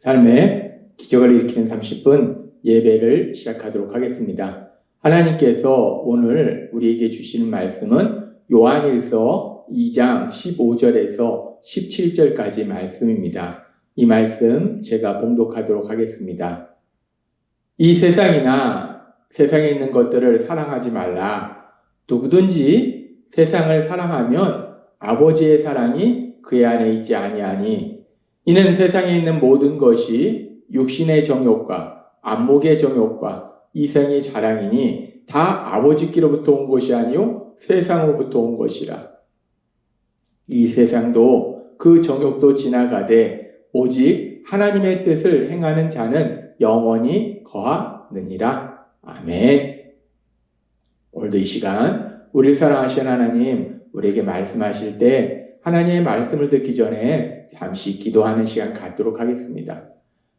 삶의 기적을 일으키는 30분 예배를 시작하도록 하겠습니다. 하나님께서 오늘 우리에게 주시는 말씀은 요한일서 2장 15절에서 17절까지 말씀입니다. 이 말씀 제가 봉독하도록 하겠습니다. 이 세상이나 세상에 있는 것들을 사랑하지 말라. 누구든지 세상을 사랑하면 아버지의 사랑이 그의 안에 있지 아니하니 이는 세상에 있는 모든 것이 육신의 정욕과 안목의 정욕과 이생의 자랑이니 다 아버지께로부터 온 것이 아니요 세상으로부터 온 것이라. 이 세상도 그 정욕도 지나가되 오직 하나님의 뜻을 행하는 자는 영원히 거하느니라. 아멘. 오늘도 이 시간 우리를 사랑하시는 하나님, 우리에게 말씀하실 때 하나님의 말씀을 듣기 전에 잠시 기도하는 시간 갖도록 하겠습니다.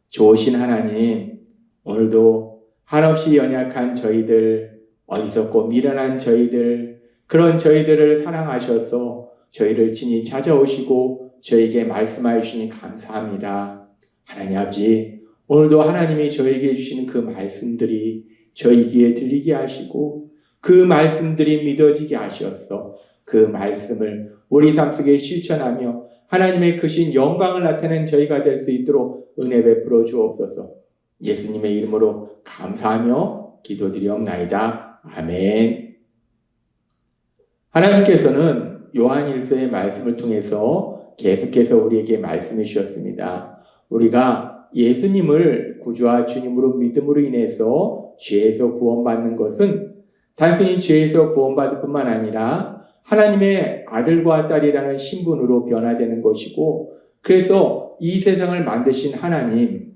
좋으신 하나님, 오늘도 한없이 연약한 저희들, 어리석고 미련한 저희들, 그런 저희들을 사랑하셔서 저희를 친히 찾아오시고 저에게 말씀하여 주시니 감사합니다. 하나님 아버지, 오늘도 하나님이 저에게 주시는 그 말씀들이 저희 귀에 들리게 하시고 그 말씀들이 믿어지게 하셔서 그 말씀을 우리 삶 속에 실천하며 하나님의 크신 영광을 나타내는 저희가 될 수 있도록 은혜 베풀어 주옵소서. 예수님의 이름으로 감사하며 기도드리옵나이다. 아멘. 하나님께서는 요한일서의 말씀을 통해서 계속해서 우리에게 말씀해 주셨습니다. 우리가 예수님을 구주와 주님으로 믿음으로 인해서 죄에서 구원받는 것은 단순히 죄에서 구원받을 뿐만 아니라 하나님의 아들과 딸이라는 신분으로 변화되는 것이고, 그래서 이 세상을 만드신 하나님,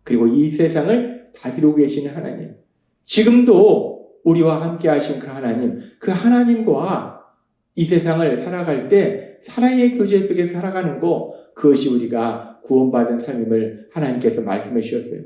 그리고 이 세상을 다스리고 계시는 하나님, 지금도 우리와 함께 하신 그 하나님, 그 하나님과 이 세상을 살아갈 때 사랑의 교제 속에 살아가는 것, 그것이 우리가 구원받은 삶임을 하나님께서 말씀해 주셨어요.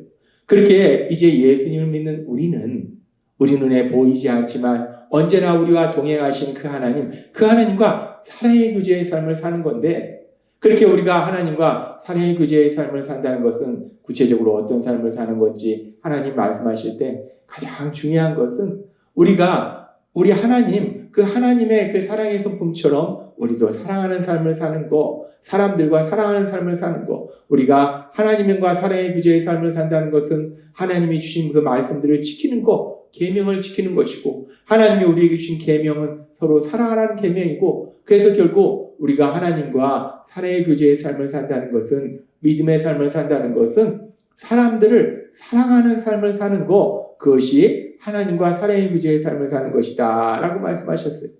그렇게 이제 예수님을 믿는 우리는 우리 눈에 보이지 않지만 언제나 우리와 동행하신 그 하나님, 그 하나님과 사랑의 교제의 삶을 사는 건데, 그렇게 우리가 하나님과 사랑의 교제의 삶을 산다는 것은 구체적으로 어떤 삶을 사는 건지 하나님 말씀하실 때 가장 중요한 것은 우리가 우리 하나님, 그 하나님의 그 사랑의 성품처럼 우리도 사랑하는 삶을 사는 거, 사람들과 사랑하는 삶을 사는 거, 우리가 하나님과 사랑의 교제의 삶을 산다는 것은 하나님이 주신 그 말씀들을 지키는 거, 계명을 지키는 것이고, 하나님이 우리에게 주신 계명은 서로 사랑하라는 계명이고, 그래서 결국 우리가 하나님과 사랑의 교제의 삶을 산다는 것은, 믿음의 삶을 산다는 것은 사람들을 사랑하는 삶을 사는 거, 그것이 하나님과 사랑의 교제의 삶을 사는 것이다 라고 말씀하셨어요.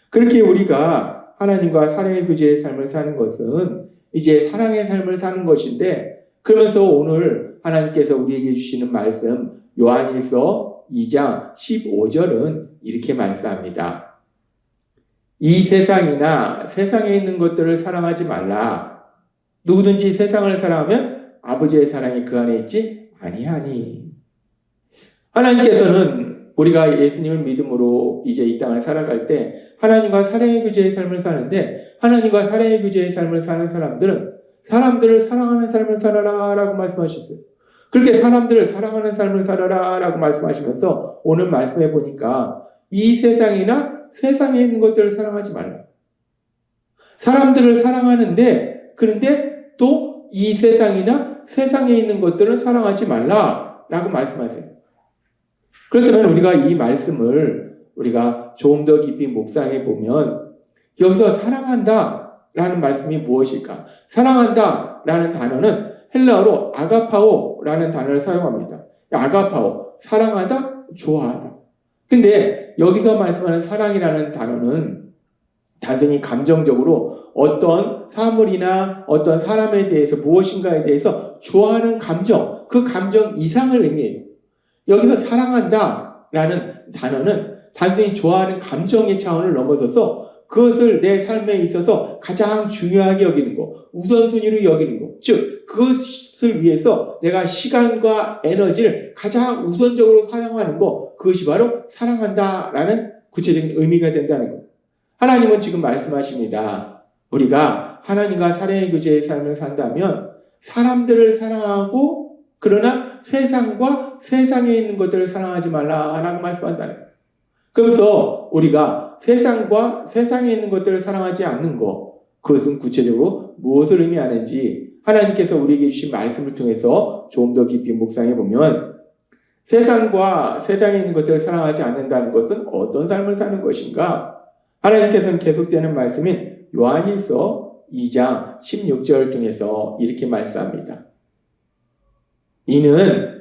그렇게 우리가 하나님과 사랑의 교제의 삶을 사는 것은 이제 사랑의 삶을 사는 것인데, 그러면서 오늘 하나님께서 우리에게 주시는 말씀 요한일서 2장 15절은 이렇게 말씀합니다. 이 세상이나 세상에 있는 것들을 사랑하지 말라. 누구든지 세상을 사랑하면 아버지의 사랑이 그 안에 있지 아니하니. 하나님께서는 우리가 예수님을 믿음으로 이제 이 땅을 살아갈 때 하나님과 사랑의 교제의 삶을 사는데, 하나님과 사랑의 교제의 삶을 사는 사람들은 사람들을 사랑하는 삶을 살아라 라고 말씀하셨어요. 그렇게 사람들을 사랑하는 삶을 살아라 라고 말씀하시면서 오늘 말씀해 보니까 이 세상이나 세상에 있는 것들을 사랑하지 말라. 사람들을 사랑하는데, 그런데 또 이 세상이나 세상에 있는 것들을 사랑하지 말라 라고 말씀하세요. 그렇다면 우리가 이 말씀을 우리가 조금 더 깊이 묵상해 보면 여기서 사랑한다 라는 말씀이 무엇일까? 사랑한다 라는 단어는 헬라어로 아가파오 라는 단어를 사용합니다. 아가파오, 사랑하다, 좋아하다. 근데 여기서 말씀하는 사랑이라는 단어는 단순히 감정적으로 어떤 사물이나 어떤 사람에 대해서 무엇인가에 대해서 좋아하는 감정, 그 감정 이상을 의미해요. 여기서 사랑한다 라는 단어는 단순히 좋아하는 감정의 차원을 넘어서서 그것을 내 삶에 있어서 가장 중요하게 여기는 거, 우선순위로 여기는 거, 즉 그것을 위해서 내가 시간과 에너지를 가장 우선적으로 사용하는 거, 그것이 바로 사랑한다 라는 구체적인 의미가 된다는 거. 하나님은 지금 말씀하십니다. 우리가 하나님과 사랑의 교제의 삶을 산다면 사람들을 사랑하고 그러나 세상과 세상에 있는 것들을 사랑하지 말라라고 말씀한다는 거예요. 그래서 우리가 세상과 세상에 있는 것들을 사랑하지 않는 것, 그것은 구체적으로 무엇을 의미하는지 하나님께서 우리에게 주신 말씀을 통해서 조금 더 깊이 묵상해 보면 세상과 세상에 있는 것들을 사랑하지 않는다는 것은 어떤 삶을 사는 것인가? 하나님께서는 계속되는 말씀인 요한일서 2장 16절을 통해서 이렇게 말씀합니다. 이는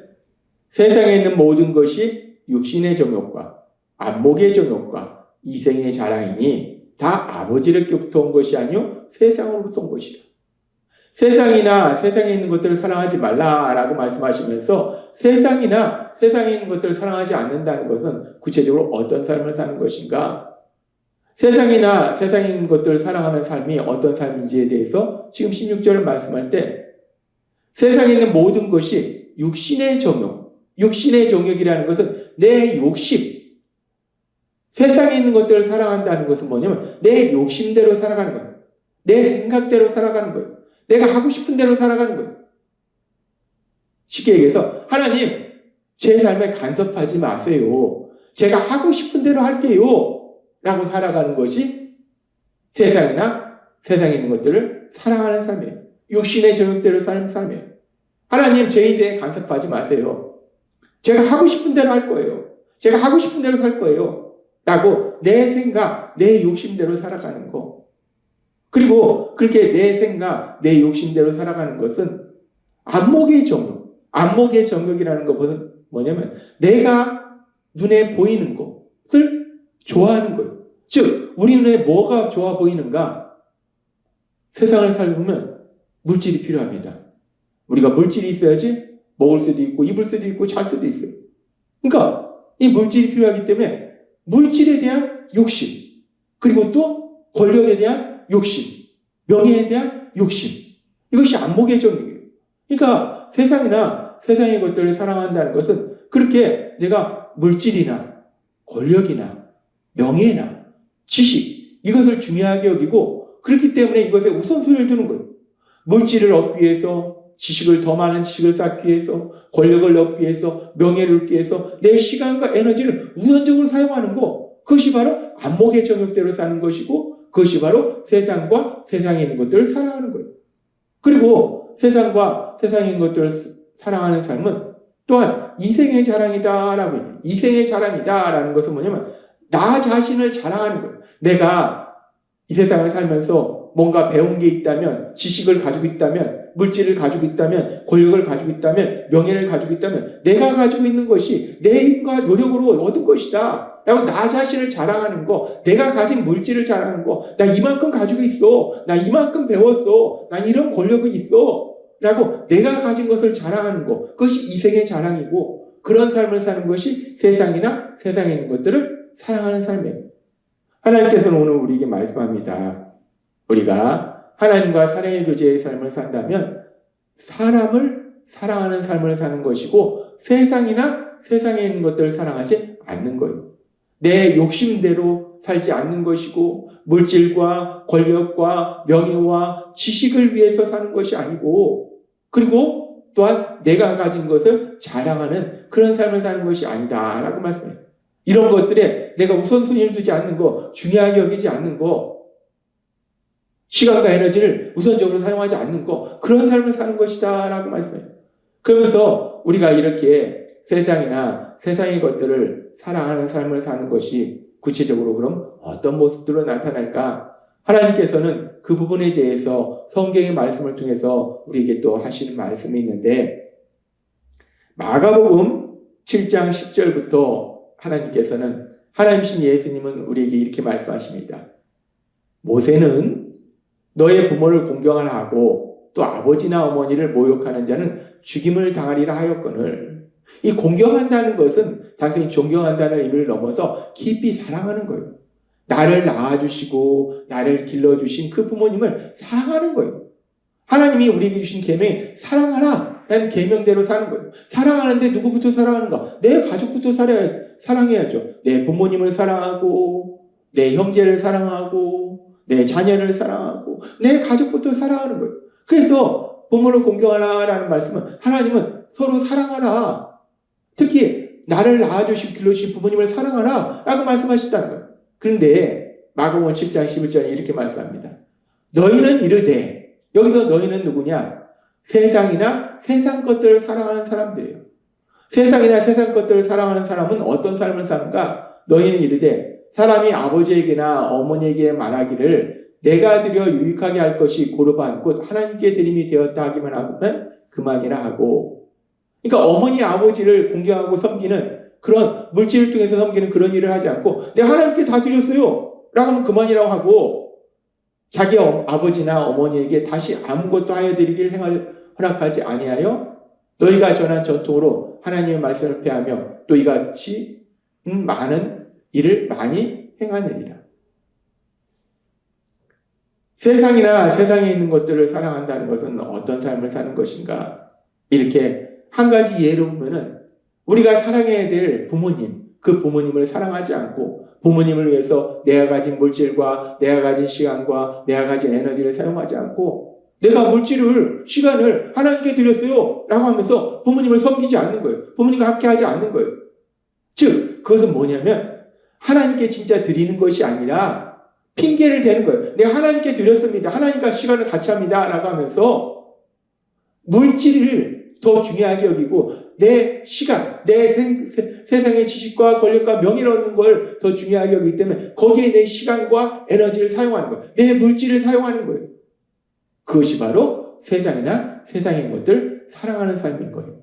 세상에 있는 모든 것이 육신의 정욕과 안목의 정욕과 이생의 자랑이니 다 아버지로부터 온 것이 아니요 세상으로부터 온 것이라. 세상이나 세상에 있는 것들을 사랑하지 말라라고 말씀하시면서 세상이나 세상에 있는 것들을 사랑하지 않는다는 것은 구체적으로 어떤 삶을 사는 것인가? 세상이나 세상에 있는 것들을 사랑하는 삶이 어떤 삶인지에 대해서 지금 16절을 말씀할 때 세상에 있는 모든 것이 육신의 정욕, 육신의 정욕이라는 것은 내 욕심, 세상에 있는 것들을 사랑한다는 것은 뭐냐면 내 욕심대로 살아가는 거예요. 내 생각대로 살아가는 거예요. 내가 하고 싶은 대로 살아가는 거예요. 쉽게 얘기해서 하나님, 제 삶에 간섭하지 마세요. 제가 하고 싶은 대로 할게요. 라고 살아가는 것이 세상이나 세상에 있는 것들을 사랑하는 삶이에요. 육신의 정욕대로 사는 삶이에요. 하나님, 제 인생에 간섭하지 마세요. 제가 하고 싶은 대로 할 거예요. 제가 하고 싶은 대로 살 거예요. 라고 내 생각, 내 욕심대로 살아가는 거. 그리고 그렇게 내 생각, 내 욕심대로 살아가는 것은 안목의 정욕. 안목의 정욕이라는 것은 뭐냐면 내가 눈에 보이는 것을 좋아하는 거예요. 즉, 우리 눈에 뭐가 좋아 보이는가? 세상을 살려면 물질이 필요합니다. 우리가 물질이 있어야지 먹을 수도 있고 입을 수도 있고 잘 수도 있어요. 그러니까 이 물질이 필요하기 때문에 물질에 대한 욕심, 그리고 또 권력에 대한 욕심, 명예에 대한 욕심, 이것이 안목의 정욕이에요. 그러니까 세상이나 세상의 것들을 사랑한다는 것은 그렇게 내가 물질이나 권력이나 명예나 지식, 이것을 중요하게 여기고 그렇기 때문에 이것에 우선순위를 두는 거예요. 물질을 얻기 위해서, 지식을 더 많은 지식을 쌓기 위해서, 권력을 얻기 위해서, 명예를 얻기 위해서 내 시간과 에너지를 우선적으로 사용하는 거, 그것이 바로 안목의 정욕대로 사는 것이고 그것이 바로 세상과 세상에 있는 것들을 사랑하는 거예요. 그리고 세상과 세상에 있는 것들을 사랑하는 삶은 또한 이생의 자랑이다라고 해요. 이생의 자랑이다라는 것은 뭐냐면 나 자신을 자랑하는 거예요. 내가 이 세상을 살면서 뭔가 배운 게 있다면, 지식을 가지고 있다면, 물질을 가지고 있다면, 권력을 가지고 있다면, 명예를 가지고 있다면 내가 가지고 있는 것이 내 힘과 노력으로 얻은 것이다 라고 나 자신을 자랑하는 거, 내가 가진 물질을 자랑하는 거, 나 이만큼 가지고 있어, 나 이만큼 배웠어, 난 이런 권력이 있어 라고 내가 가진 것을 자랑하는 거, 그것이 이생의 자랑이고 그런 삶을 사는 것이 세상이나 세상에 있는 것들을 사랑하는 삶이에요. 하나님께서는 오늘 우리에게 말씀합니다. 우리가 하나님과 사랑의 교제의 삶을 산다면 사람을 사랑하는 삶을 사는 것이고 세상이나 세상에 있는 것들을 사랑하지 않는 거예요. 내 욕심대로 살지 않는 것이고 물질과 권력과 명예와 지식을 위해서 사는 것이 아니고 그리고 또한 내가 가진 것을 자랑하는 그런 삶을 사는 것이 아니다라고 말씀해요. 이런 것들에 내가 우선순위를 두지 않는 거, 중요하게 여기지 않는 거, 시간과 에너지를 우선적으로 사용하지 않는 거, 그런 삶을 사는 것이다 라고 말씀해요. 그러면서 우리가 이렇게 세상이나 세상의 것들을 사랑하는 삶을 사는 것이 구체적으로 그럼 어떤 모습들로 나타날까? 하나님께서는 그 부분에 대해서 성경의 말씀을 통해서 우리에게 또 하시는 말씀이 있는데 마가복음 7장 10절부터 하나님께서는 하나님신 예수님은 우리에게 이렇게 말씀하십니다. 모세는 너의 부모를 공경하라 하고 또 아버지나 어머니를 모욕하는 자는 죽임을 당하리라 하였거늘. 이 공경한다는 것은 단순히 존경한다는 의미를 넘어서 깊이 사랑하는 거예요. 나를 낳아주시고 나를 길러주신 그 부모님을 사랑하는 거예요. 하나님이 우리에게 주신 계명이 사랑하라 라는 계명대로 사는 거예요. 사랑하는데 누구부터 사랑하는가? 내 가족부터 사랑해야죠. 내 부모님을 사랑하고 내 형제를 사랑하고 내 자녀를 사랑하고 내 가족부터 사랑하는 거예요. 그래서 부모를 공경하라라는 말씀은 하나님은 서로 사랑하라. 특히 나를 낳아주신 길러주신 부모님을 사랑하라 라고 말씀하셨다는 거예요. 그런데 마가복음 10장 11절에 이렇게 말씀합니다. 너희는 이르되, 여기서 너희는 누구냐? 세상이나 세상 것들을 사랑하는 사람들이에요. 세상이나 세상 것들을 사랑하는 사람은 어떤 삶을 사는가? 너희는 이르되 사람이 아버지에게나 어머니에게 말하기를 내가 드려 유익하게 할 것이 고르반 곧 하나님께 드림이 되었다 하기만 하면 그만이라 하고. 그러니까 어머니 아버지를 공경하고 섬기는 그런 물질을 통해서 섬기는 그런 일을 하지 않고 내가 하나님께 다 드렸어요 라고 하면 그만이라고 하고, 자기 아버지나 어머니에게 다시 아무것도 하여 드리길 허락하지 아니하여 너희가 전한 전통으로 하나님의 말씀을 폐하며 또 이같이 많은 일을 많이 행하느니라. 세상이나 세상에 있는 것들을 사랑한다는 것은 어떤 삶을 사는 것인가? 이렇게 한 가지 예로 보면은 우리가 사랑해야 될 부모님, 그 부모님을 사랑하지 않고 부모님을 위해서 내가 가진 물질과 내가 가진 시간과 내가 가진 에너지를 사용하지 않고 내가 물질을, 시간을 하나님께 드렸어요 라고 하면서 부모님을 섬기지 않는 거예요. 부모님과 함께 하지 않는 거예요. 즉 그것은 뭐냐면 하나님께 진짜 드리는 것이 아니라 핑계를 대는 거예요. 내가 하나님께 드렸습니다. 하나님과 시간을 같이 합니다 라고 하면서 물질을 더 중요하게 여기고 내 시간, 내 세상의 지식과 권력과 명예를 얻는 걸 더 중요하게 여기기 때문에 거기에 내 시간과 에너지를 사용하는 거예요. 내 물질을 사용하는 거예요. 그것이 바로 세상이나 세상의 것들 사랑하는 삶인 거예요.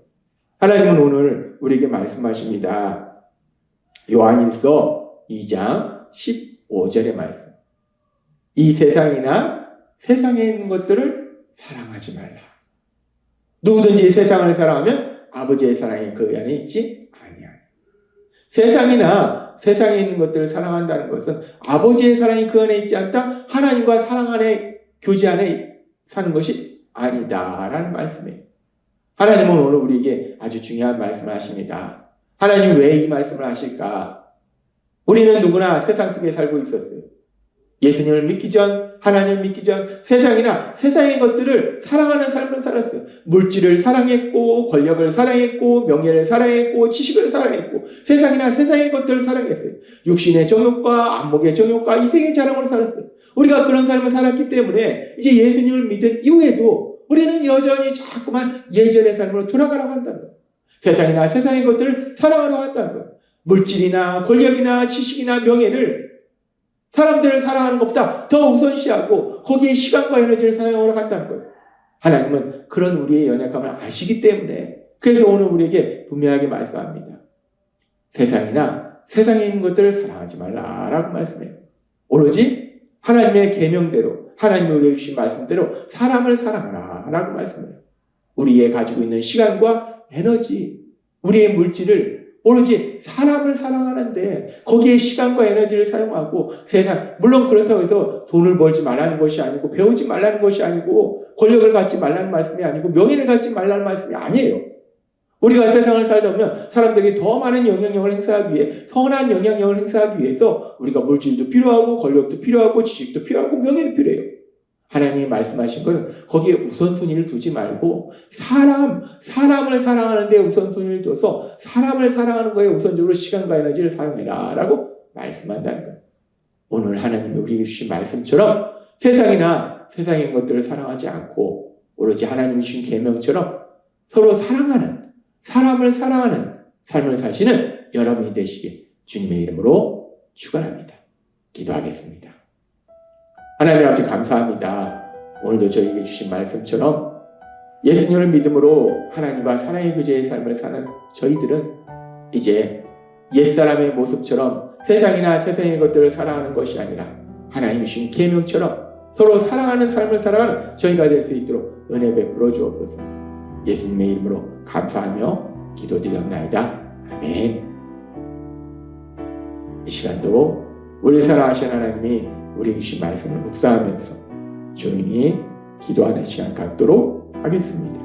하나님은 오늘 우리에게 말씀하십니다. 요한일서 2장 15절의 말씀. 이 세상이나 세상에 있는 것들을 사랑하지 말라. 누구든지 세상을 사랑하면 아버지의 사랑이 그 안에 있지 아니하니. 세상이나 세상에 있는 것들을 사랑한다는 것은 아버지의 사랑이 그 안에 있지 않다. 하나님과 사랑 안에, 교제 안에 사는 것이 아니다라는 말씀이에요. 하나님은 오늘 우리에게 아주 중요한 말씀을 하십니다. 하나님은 왜 이 말씀을 하실까? 우리는 누구나 세상 속에 살고 있었어요. 예수님을 믿기 전, 하나님을 믿기 전 세상이나 세상의 것들을 사랑하는 삶을 살았어요. 물질을 사랑했고, 권력을 사랑했고, 명예를 사랑했고, 지식을 사랑했고, 세상이나 세상의 것들을 사랑했어요. 육신의 정욕과 안목의 정욕과 이생의 자랑으로 살았어요. 우리가 그런 삶을 살았기 때문에 이제 예수님을 믿은 이후에도 우리는 여전히 자꾸만 예전의 삶으로 돌아가라고 한다는 거예요. 세상이나 세상의 것들을 사랑하라고 한다는 거예요. 물질이나 권력이나 지식이나 명예를 사람들을 사랑하는 것보다 더 우선시하고 거기에 시간과 에너지를 사용하러 간다는 거예요. 하나님은 그런 우리의 연약함을 아시기 때문에 그래서 오늘 우리에게 분명하게 말씀합니다. 세상이나 세상에 있는 것들을 사랑하지 말라라고 말씀해요. 오로지 하나님의 계명대로 하나님이 우리에게 주신 말씀대로 사람을 사랑하라라고 말씀해요. 우리의 가지고 있는 시간과 에너지, 우리의 물질을 오로지 사람을 사랑하는데 거기에 시간과 에너지를 사용하고 세상, 물론 그렇다고 해서 돈을 벌지 말라는 것이 아니고 배우지 말라는 것이 아니고 권력을 갖지 말라는 말씀이 아니고 명예를 갖지 말라는 말씀이 아니에요. 우리가 세상을 살다 보면 사람들에게 더 많은 영향력을 행사하기 위해 선한 영향력을 행사하기 위해서 우리가 물질도 필요하고 권력도 필요하고 지식도 필요하고 명예도 필요해요. 하나님이 말씀하신 건 거기에 우선순위를 두지 말고 사람을 사랑하는 데 우선순위를 둬서 사람을 사랑하는 거에 우선적으로 시간과 에너지를 사용해라 라고 말씀한다는 거예요. 오늘 하나님이 우리에게 주신 말씀처럼 세상이나 세상의 것들을 사랑하지 않고 오로지 하나님이 주신 계명처럼 서로 사랑하는, 사람을 사랑하는 삶을 사시는 여러분이 되시길 주님의 이름으로 축원합니다. 기도하겠습니다. 하나님 아버지 감사합니다. 오늘도 저희에게 주신 말씀처럼 예수님을 믿음으로 하나님과 사랑의 교제의 삶을 사는 저희들은 이제 옛사람의 모습처럼 세상이나 세상의 것들을 사랑하는 것이 아니라 하나님이 주신 계명처럼 서로 사랑하는 삶을 살아가는 저희가 될 수 있도록 은혜 베풀어 주옵소서. 예수님의 이름으로 감사하며 기도드렸나이다. 아멘. 이 시간도 우리 사랑하신 하나님이 우리 주신 말씀을 묵상하면서 조용히 기도하는 시간 갖도록 하겠습니다.